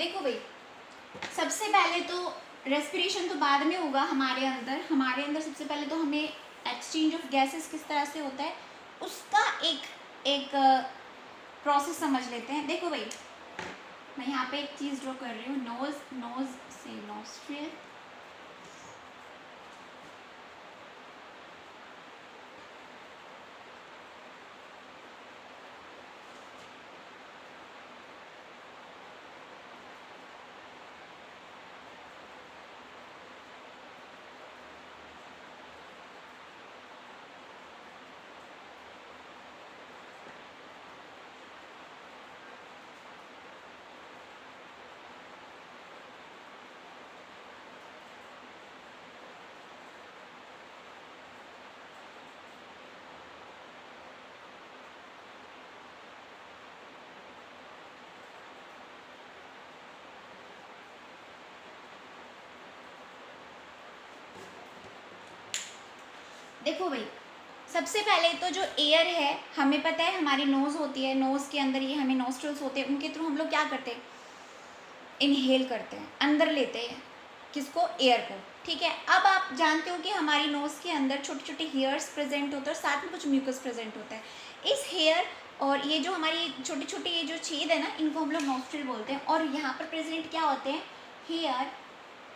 देखो भाई, सबसे पहले तो रेस्पिरेशन तो बाद में होगा हमारे अंदर सबसे पहले तो हमें एक्सचेंज ऑफ गैसेस किस तरह से होता है उसका एक एक प्रोसेस समझ लेते हैं। देखो भाई, मैं यहाँ पे एक चीज़ ड्रॉ कर रही हूँ, नोज से नोस्ट्रिल, देखो भाई, सबसे पहले तो जो एयर है हमें पता है हमारी नोज़ होती है, नोज़ के अंदर ये हमें नोस्ट्रल्स होते हैं, उनके थ्रू हम लोग क्या करते हैं, इनहेल करते हैं, अंदर लेते हैं किसको, एयर को। ठीक है, अब आप जानते हो कि हमारी नोज़ के अंदर छोटे छोटे हेयर्स प्रेजेंट होते हैं और साथ में कुछ म्यूकस प्रेजेंट होता है। इस हेयर और ये जो हमारी छोटे छोटे ये जो छेद है ना, इनको हम लोग नोस्ट्रिल बोलते हैं, और यहाँ पर प्रेजेंट क्या होते हैं, हेयर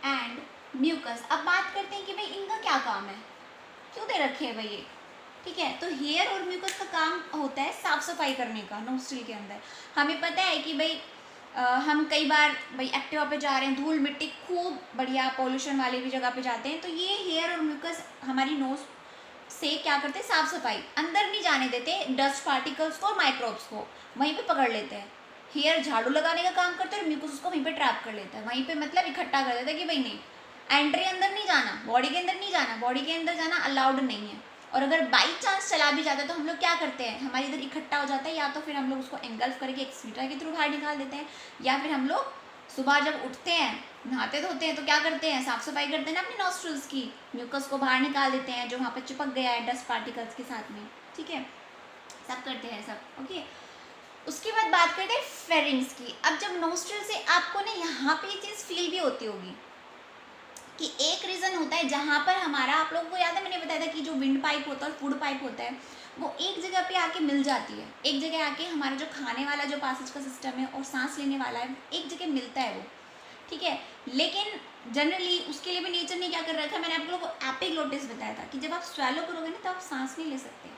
एंड म्यूकस। अब बात करते हैं कि भाई इनका क्या काम है, क्यों दे रखे हैं भाई ये। ठीक है, तो हेयर और म्यूकस का काम होता है साफ सफाई करने का नोस्ट्रिल के अंदर। हमें पता है कि भाई हम कई बार भाई एक्टिवा पे जा रहे हैं, धूल मिट्टी खूब बढ़िया पॉल्यूशन वाली भी जगह पे जाते हैं, तो ये हेयर और म्यूकस हमारी नोज से क्या करते हैं, साफ सफाई, अंदर नहीं जाने देते डस्ट पार्टिकल्स को और माइक्रोब्स को, वहीं पे पकड़ लेते हैं। हेयर झाड़ू लगाने का काम करते हैं और म्यूकस उसको वहीं पे ट्रैप कर लेता है, वहीं पे मतलब इकट्ठा कर देता है कि भाई नहीं, एंट्री अंदर नहीं जाना, बॉडी के अंदर नहीं जाना, बॉडी के अंदर जाना अलाउड नहीं है। और अगर बाई चांस चला भी जाता है तो हम लोग क्या करते हैं, हमारे इधर इकट्ठा हो जाता है, या तो फिर हम लोग उसको एंगल्फ करके एक्सवीटर के थ्रू बाहर निकाल देते हैं, या फिर हम लोग सुबह जब उठते हैं, नहाते धोते हैं, तो क्या करते हैं, साफ सफाई करते हैं ना अपनी नॉस्ट्रल्स की, म्यूकस को बाहर निकाल देते हैं जो वहाँ पर चिपक गया है डस्ट पार्टिकल्स के साथ में। ठीक है, सब करते हैं सब। ओके, उसके बाद बात करते हैं फेरिंग्स की। अब जब नोस्ट्रल से आपको ना यहाँ पे ये चीज़ फील भी होती होगी कि एक रीज़न होता है जहाँ पर हमारा, आप लोगों को याद है मैंने बताया था कि जो विंड पाइप होता है और फूड पाइप होता है वो एक जगह पे आके मिल जाती है, एक जगह आके हमारा जो खाने वाला जो पासेज का सिस्टम है और सांस लेने वाला है एक जगह मिलता है वो। ठीक है, लेकिन जनरली उसके लिए भी नेचर ने क्या कर रखा है, मैंने आप लोगों को एपिग्लोटिस बताया था कि जब आप स्वेलो करोगे ना तो आप सांस नहीं ले सकते,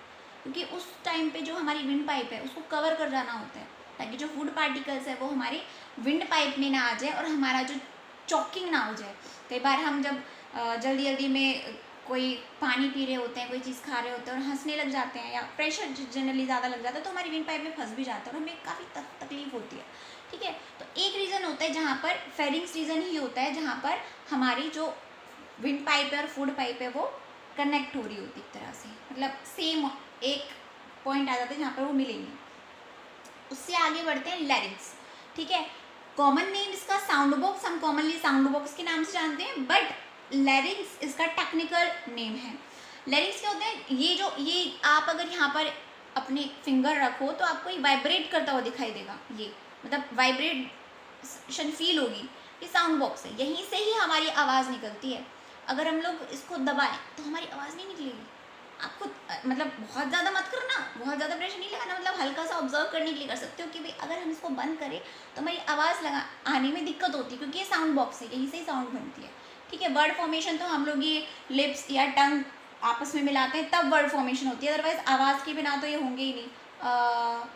क्योंकि उस टाइम पे जो हमारी विंड पाइप है उसको कवर कर जाना होता है ताकि जो फूड पार्टिकल्स है वो हमारी विंड पाइप में ना आ जाए और हमारा जो चॉकिंग ना हो जाए। कई बार हम जब जल्दी जल्दी में कोई पानी पी रहे होते हैं, कोई चीज़ खा रहे होते हैं और हंसने लग जाते हैं या प्रेशर जनरली ज़्यादा लग जाता है तो हमारी विंड पाइप में फंस भी जाता है और हमें काफ़ी तकलीफ होती है। ठीक है, तो एक रीज़न होता है जहाँ पर फेरिंग्स रीज़न ही होता है जहाँ पर हमारी जो विंड पाइप है और फूड पाइप है वो कनेक्ट हो रही होती एक तरह से, मतलब सेम एक पॉइंट आ जाता है जहाँ पर वो मिलेंगे। उससे आगे बढ़ते हैं लैरिंग्स। ठीक है, कॉमन नेम इसका साउंड बॉक्स, हम कॉमनली साउंड बॉक्स के नाम से जानते हैं, बट लैरिंग्स इसका टेक्निकल नेम है। लैरिंग्स क्या होते हैं, ये आप अगर यहाँ पर अपने फिंगर रखो तो आपको ये वाइब्रेट करता हुआ दिखाई देगा, ये मतलब वाइब्रेशन फील होगी, ये साउंड बॉक्स है, यहीं से ही हमारी आवाज़ निकलती है। अगर हम लोग इसको दबाएं तो हमारी आवाज़ नहीं निकलेगी। आपको मतलब बहुत ज़्यादा मत करना, बहुत ज़्यादा प्रेशर नहीं लगाना, मतलब हल्का सा ऑब्जर्व करने के लिए कर सकते हो कि भाई अगर हम इसको बंद करें तो हमारी आवाज़ लगा आने में दिक्कत होती है, क्योंकि ये साउंड बॉक्स है, यहीं से ही साउंड बनती है। ठीक है, वर्ड फॉर्मेशन तो हम लोग ये लिप्स या टंग आपस में मिलाते हैं तब वर्ड फॉर्मेशन होती है, अदरवाइज आवाज़ के बिना तो ये होंगे ही नहीं,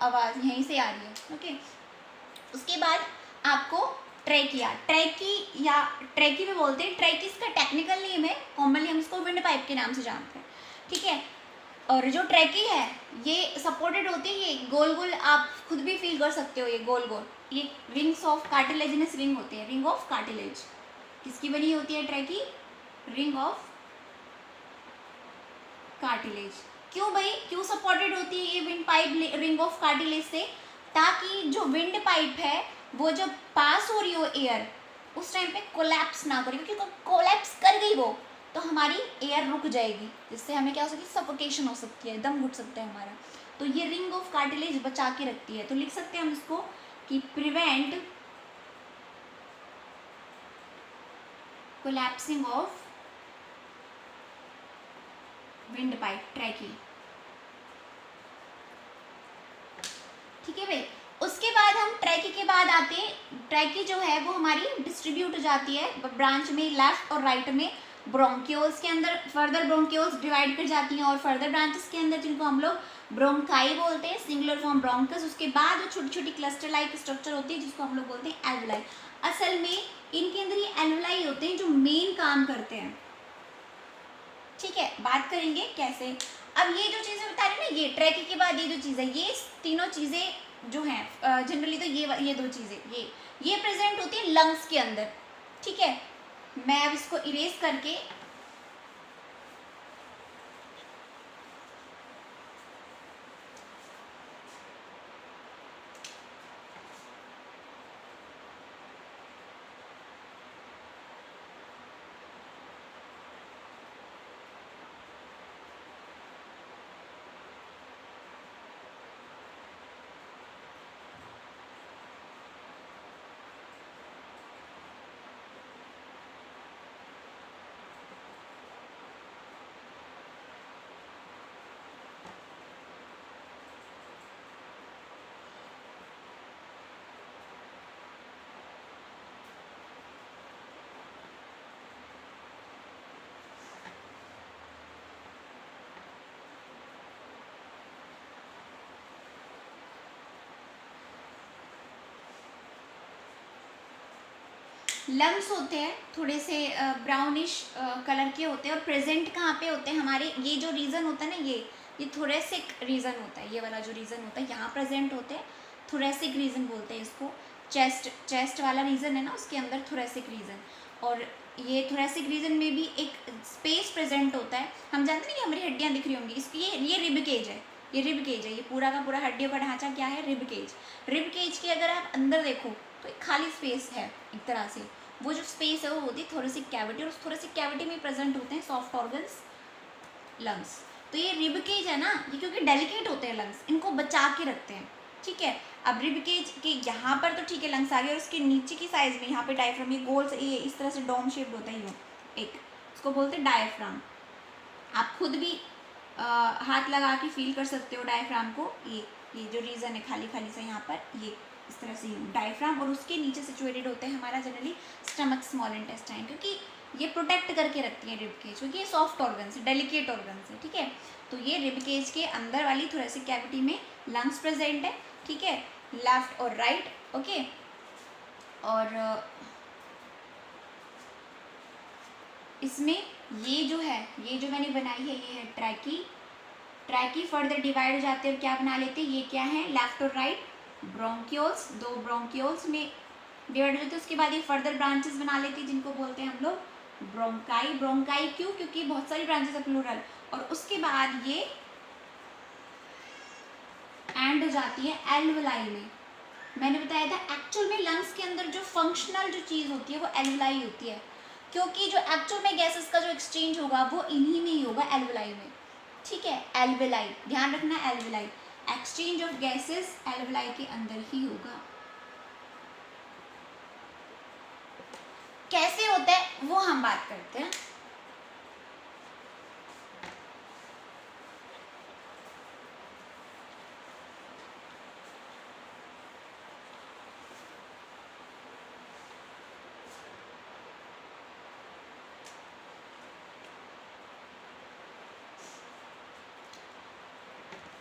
आवाज़ यहीं से आ रही है। ओके, उसके बाद आपको ट्रैकी या ट्रैकी में बोलते हैं, ट्रैकी इसका टेक्निकल नेम है, कॉमनली हम इसको विंड पाइप के नाम से जानते हैं। ठीक है, और जो ट्रैकी है ये सपोर्टेड होती है, ये गोल गोल आप खुद भी फील कर सकते हो, ये गोल गोल ये रिंग्स ऑफ कार्टिलेजिनस रिंग होते हैं, रिंग ऑफ कार्टिलेज। किसकी बनी होती है ट्रैकी, रिंग ऑफ कार्टिलेज। क्यों भाई, क्यों सपोर्टेड होती है ये wind pipe ring of cartilage से, ताकि जो विंड पाइप है वो जब पास हो रही हो एयर उस टाइम पे कोलैप्स ना करे, क्योंकि कोलैप्स कर गई वो तो हमारी एयर रुक जाएगी, जिससे हमें क्या हो सकती है, सफोकेशन हो सकती है, दम घुट सकता है हमारा। तो ये रिंग ऑफ कार्टिलेज बचा के रखती है, तो लिख सकते हैं हम इसको कि prevent collapsing of wind pipe, ट्रैकी। ठीक है भाई। उसके बाद हम ट्रैकी के बाद आते हैं, ट्रैकी जो है वो हमारी डिस्ट्रीब्यूट हो जाती है ब्रांच में, लेफ्ट और राइट में। ब्रोंक्यूल्स के अंदर फर्दर ब्रोंक्यूल्स डिवाइड कर जाती हैं और फर्दर ब्रांचेस के अंदर जिनको हम लोग ब्रोंकाई बोलते हैं, सिंगुलर फॉर्म ब्रोंकस। उसके बाद जो छोटी छोटी क्लस्टर लाइक स्ट्रक्चर होती है जिसको हम लोग बोलते हैं एल्वुलाई। असल में इनके अंदर ये एल्वुलाई होते हैं जो मेन काम करते हैं। ठीक है, बात करेंगे कैसे। अब ये जो चीज़ें बता रही है ना, ये ट्रैकी के बाद ये जो चीज़ है, ये तीनों चीज़ें जो हैं जनरली तो ये दो चीज़ें ये प्रेजेंट होती है लंग्स के अंदर। ठीक है, मैं अब इसको इरेज करके लंग्स होते हैं थोड़े से ब्राउनिश कलर के होते हैं और प्रेजेंट कहाँ पे होते हैं हमारे, ये जो रीजन होता है ना, ये थोरेसिक रीजन होता है, ये वाला जो रीजन होता है यहाँ प्रेजेंट होते हैं, थोरेसिक रीजन बोलते हैं इसको। चेस्ट वाला रीजन है ना, उसके अंदर थोरेसिक रीजन, और ये थोरेसिक रीजन में भी एक स्पेस प्रेजेंट होता है। हम जानते हैं कि हमारी हड्डियाँ दिख रही होंगी, इसकी ये रिब केज है, ये रिब केज है, ये पूरा का पूरा हड्डियों का ढांचा क्या है, रिब केज। रिब केज के अगर आप अंदर देखो तो एक खाली स्पेस है एक तरह से, वो जो स्पेस है वो होती है थोरेसिक कैविटी, और उस थोरेसिक कैविटी में प्रेजेंट होते हैं सॉफ्ट ऑर्गन्स, लंग्स। तो ये रिब केज है ना, ये क्योंकि डेलिकेट होते हैं लंग्स, इनको बचा के रखते हैं। ठीक है, अब रिब केज के यहाँ पर तो ठीक है लंग्स आ गए, और उसके नीचे की साइज में यहाँ पे डायफ्राम, ये गोल से ये इस तरह से डोम शेप्ड होता है, ये एक, इसको बोलते हैं डायफ्राम। आप खुद भी हाथ लगा के फील कर सकते हो डायफ्राम को, ये जो रीजन है खाली खाली सा यहाँ पर, ये इस तरह से डायफ्राम, और उसके नीचे सिचुएटेड होते हैं हमारा जनरली स्टमक, स्मॉल इंटेस्टाइन, क्योंकि ये प्रोटेक्ट करके रखती है रिब केज, क्योंकि ये सॉफ्ट ऑर्गन्स है, डेलिकेट ऑर्गन्स है। ठीक है, तो ये रिब केज के अंदर वाली थोरेसिक कैविटी में लंग्स प्रेजेंट है। ठीक है, लेफ्ट और राइट। ओके, और इसमें ये जो है, ये जो मैंने बनाई है, ये है ट्रैकी। ट्रैकी फर्दर डिवाइड हो जाते हैं और क्या बना लेते हैं, ये क्या है, लेफ्ट और राइट ब्रोंक्यूल्स, दो ब्रोंक्यूल्स में डिवाइड हो जाते हैं। उसके बाद ये फर्दर ब्रांचेस बना लेती है जिनको बोलते हैं हम लोग ब्रोंकाई। ब्रोंकाई क्यों, क्योंकि बहुत सारी ब्रांचेस है प्लूरल, और उसके बाद ये एंड हो जाती है एल्वुलाई में। मैंने बताया था एक्चुअल में लंग्स के अंदर जो फंक्शनल जो चीज़ होती है वो एल्वुलाई होती है, क्योंकि जो एक्चुअल में गैसेस का जो एक्सचेंज होगा वो इन्हीं में ही होगा, एल्वुलाई में। ठीक है, एल्वुलाई ध्यान रखना, alveoli exchange of gases alveoli के अंदर ही होगा। कैसे होता है वो हम बात करते हैं।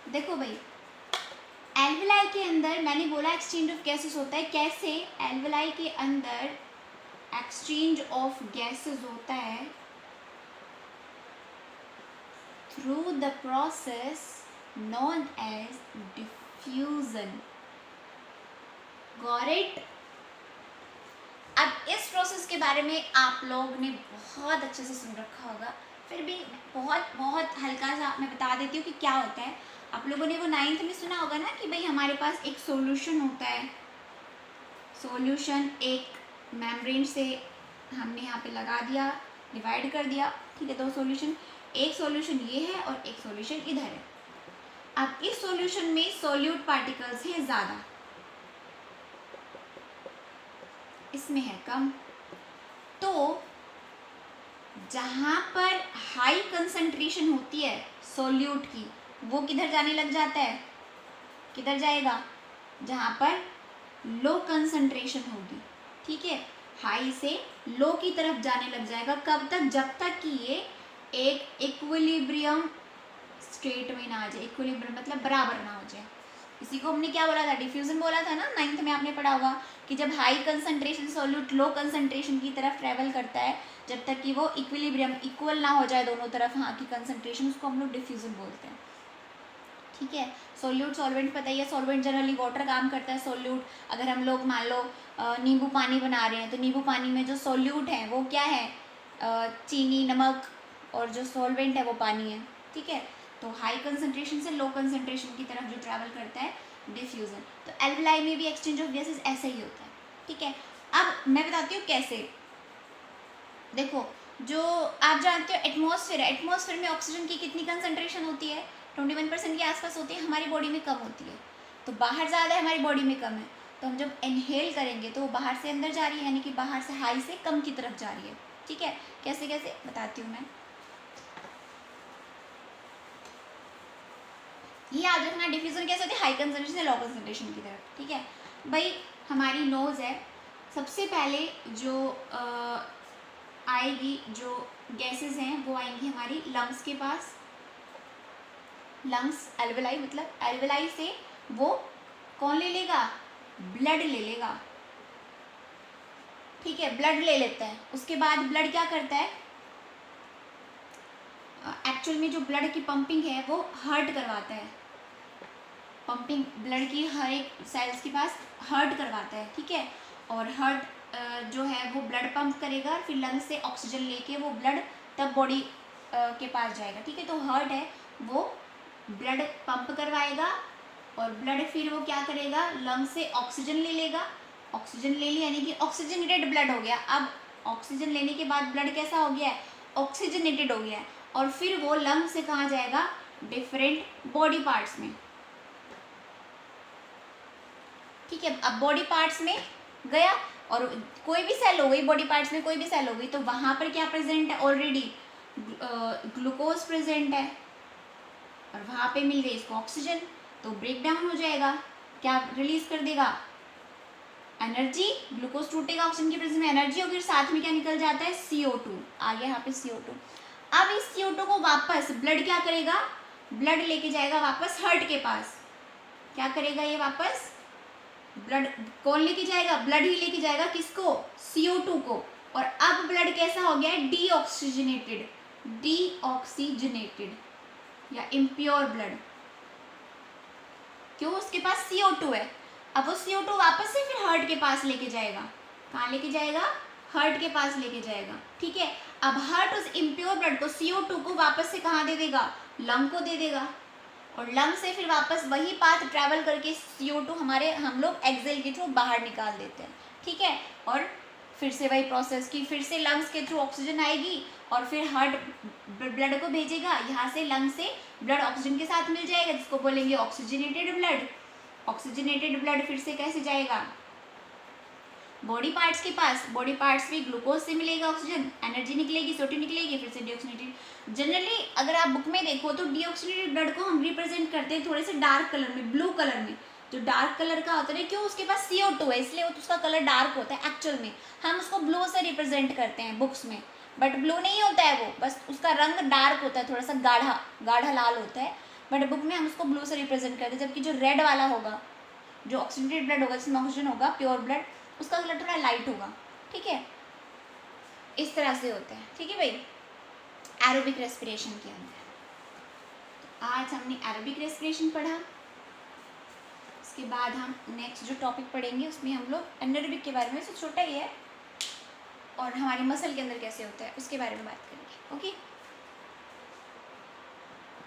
देखो भाई, एल्वुलाई के अंदर मैंने बोला एक्सचेंज ऑफ गैसेस होता है। कैसे, एल्वुलाई के अंदर एक्सचेंज ऑफ गैसेस होता है through the process known as diffusion. Got it. अब इस प्रोसेस के बारे में आप लोग ने बहुत अच्छे से सुन रखा होगा, फिर भी बहुत बहुत हल्का सा मैं बता देती हूँ कि क्या होता है। आप लोगों ने वो 9th में सुना होगा ना कि भाई हमारे पास एक सॉल्यूशन होता है, सॉल्यूशन एक मेम्ब्रेन से हमने यहाँ पे लगा दिया, डिवाइड कर दिया। ठीक है, दो सॉल्यूशन, एक सॉल्यूशन ये है और एक सॉल्यूशन इधर है। अब इस सॉल्यूशन में सॉल्यूट पार्टिकल्स हैं ज़्यादा, इसमें है कम, तो जहाँ पर हाई कंसंट्रेशन होती है सॉल्यूट की, वो किधर जाने लग जाता है, किधर जाएगा, जहाँ पर लो कंसंट्रेशन होगी, ठीक है, हाई से लो की तरफ जाने लग जाएगा। कब तक, जब तक कि ये एक इक्विलिब्रियम स्टेट में ना आ जाए। इक्विलिब्रियम मतलब बराबर ना हो जाए। इसी को हमने क्या बोला था, डिफ्यूजन बोला था ना, 9th में आपने पढ़ा होगा कि जब high concentration solute low concentration की तरफ ट्रेवल करता है, जब तक कि वो इक्विलिब्रियम इक्वल ना हो जाए दोनों तरफ हाँ की कंसंट्रेशन, उसको हम लोग डिफ्यूजन बोलते हैं, ठीक है। सॉल्यूट सॉल्वेंट पता ही है, सॉल्वेंट जनरली वाटर काम करता है। सॉल्यूट अगर हम लोग मान लो नींबू पानी बना रहे हैं तो नींबू पानी में जो सॉल्यूट है वो क्या है, चीनी, नमक, और जो सॉल्वेंट है वो पानी है, ठीक है। तो हाई कंसंट्रेशन से लो कंसंट्रेशन की तरफ जो ट्रैवल करता है डिफ्यूजन। तो एल्वेलाई में भी एक्सचेंज ऑफ गैसेस ऐसा ही होता है, ठीक है। अब मैं बताती हूँ कैसे। देखो, जो आप जानते हो एटमॉस्फेयर है, एटमॉस्फेयर में ऑक्सीजन की कितनी कंसंट्रेशन होती है, 21% के आसपास होती है, हमारी बॉडी में कम होती है। तो बाहर ज़्यादा है, हमारी बॉडी में कम है। तो हम जब इनहेल करेंगे तो वो बाहर से अंदर जा रही है, यानी कि बाहर से हाई से कम की तरफ जा रही है, ठीक है। कैसे कैसे बताती हूँ मैं, ये याद रखना। डिफ्यूजन कैसे होती है, हाई कंसंट्रेशन से लो कंसंट्रेशन की तरफ, ठीक है भाई। हमारी नोज है, सबसे पहले जो आएगी, जो गैसेस हैं वो आएंगी हमारी लंग्स के पास। लंग्स एल्वेलाई, मतलब एल्वेलाई से वो कौन ले लेगा, ब्लड ले लेगा, ठीक है, ब्लड ले लेता है। उसके बाद ब्लड क्या करता है, एक्चुअल में जो ब्लड की पंपिंग है वो हार्ट करवाता है। पंपिंग ब्लड की हर एक सेल्स के पास हार्ट करवाता है, ठीक है। और हार्ट जो है वो ब्लड पंप करेगा, फिर लंग्स से ऑक्सीजन लेके वो ब्लड तब बॉडी के पास जाएगा, ठीक है। तो हार्ट है वो ब्लड पंप करवाएगा और ब्लड फिर वो क्या करेगा, लंग्स से ऑक्सीजन ले लेगा। ऑक्सीजन ले लिया यानी कि ऑक्सीजनेटेड ब्लड हो गया। अब ऑक्सीजन लेने के बाद ब्लड कैसा हो गया है, ऑक्सीजनेटेड हो गया है। और फिर वो लंग से कहाँ जाएगा, डिफरेंट बॉडी पार्ट्स में, ठीक है। अब बॉडी पार्ट्स में गया और कोई भी सेल हो गई, बॉडी पार्ट्स में कोई भी सेल हो गई, तो वहां पर क्या प्रेजेंट है, ऑलरेडी ग्लूकोज प्रेजेंट है और वहां पे मिल गई इसको ऑक्सीजन, तो ब्रेक डाउन हो जाएगा, क्या रिलीज कर देगा, एनर्जी। ग्लूकोज टूटेगा, ऑक्सीजन की प्रेजेंस में एनर्जी होगी, साथ में क्या निकल जाता है, CO2 आ गया यहाँ पे CO2। अब इस CO2 को वापस ब्लड क्या करेगा, ब्लड लेके जाएगा वापस हार्ट के पास। क्या करेगा ये, वापस ब्लड कौन लेके जाएगा, ब्लड ही लेके जाएगा, किसको, CO2 को। और अब ब्लड कैसा हो गया है, डीऑक्सीजनेटेड, डीऑक्सीजनेटेड या इम्प्योर ब्लड, क्यों, उसके पास CO2 है। अब वो CO2 वापस से फिर हार्ट के पास लेके जाएगा, कहाँ लेके जाएगा, हार्ट के पास लेके जाएगा, ठीक है। अब हार्ट उस इम्प्योर ब्लड को, CO2 को वापस से कहाँ दे देगा, लंग को दे देगा, और लंग से फिर वापस वही पाथ ट्रैवल करके CO2 हमारे हम लोग एक्सेल के थ्रू बाहर निकाल देते हैं, ठीक है। और फिर से वही प्रोसेस की, फिर से लंग्स के थ्रू ऑक्सीजन आएगी और फिर हार्ट ब्लड को भेजेगा, यहाँ से लंग से ब्लड ऑक्सीजन के साथ मिल जाएगा, जिसको बोलेंगे ऑक्सीजनेटेड ब्लड। ऑक्सीजनेटेड ब्लड फिर से कैसे जाएगा, बॉडी पार्ट्स के पास, बॉडी पार्ट्स में ग्लूकोज से मिलेगा ऑक्सीजन, एनर्जी निकलेगी, CO2 निकलेगी, फिर से डीऑक्सीजनेटेड। जनरली अगर आप बुक में देखो तो डीऑक्सीजनेटेड ब्लड को हम रिप्रेजेंट करते हैं थोड़े से डार्क कलर में, ब्लू कलर में। जो डार्क कलर का होता है, क्यों, उसके पास CO2 है इसलिए उसका कलर डार्क होता है। एक्चुअल में हम उसको ब्लू से रिप्रेजेंट करते हैं बुक्स में, बट ब्लू नहीं होता है वो, बस उसका रंग डार्क होता है, थोड़ा सा गाढ़ा गाढ़ा लाल होता है, बट बुक में हम उसको ब्लू से रिप्रेजेंट करते हैं। जबकि जो रेड वाला होगा, जो ऑक्सीजनेटेड ब्लड होगा, जिसमें ऑक्सीजन होगा, प्योर ब्लड, उसका कलर थोड़ा लाइट होगा, ठीक है। इस तरह से होता है, ठीक है भाई, एरोबिक रेस्पिरेशन के अंदर। तो आज हमने एरोबिक रेस्पिरेशन पढ़ा। इसके बाद हम नेक्स्ट जो टॉपिक पढ़ेंगे उसमें हम लोग एनारोबिक के बारे में, छोटा ही है, और हमारी मसल के अंदर कैसे होता है उसके बारे में बात करेंगे, ओके।